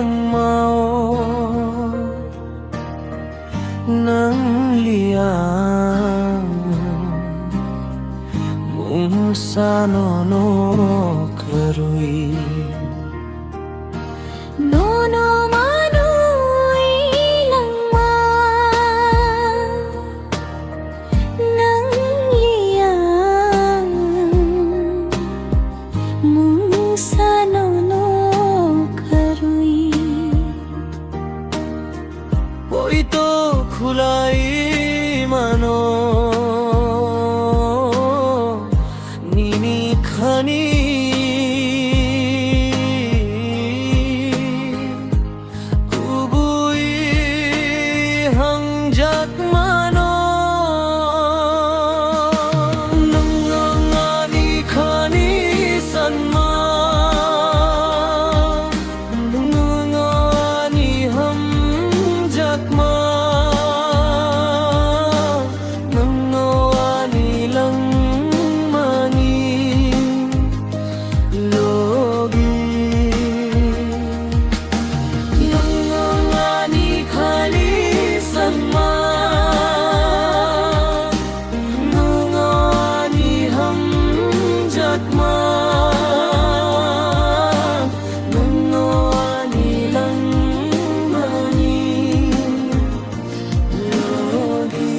ilang mao nang liyang mung sanono karuy nono manu ilang ma nang liyang mung sanono karuy poito khulai mano nini khani kubui hangjak mano nangangani khani sanma nangangani hamjak ma nangawani lang mani logi nangangani khani sanma nangawani hamjak ma nangawani lang mani logi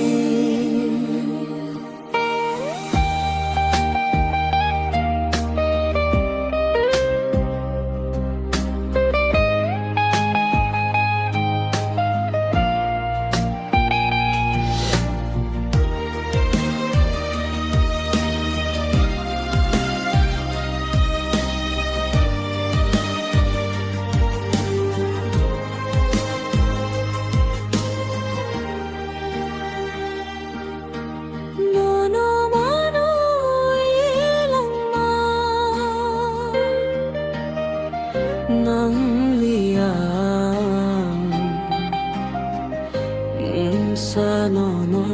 nono manu ilang ma nang liyang sa nono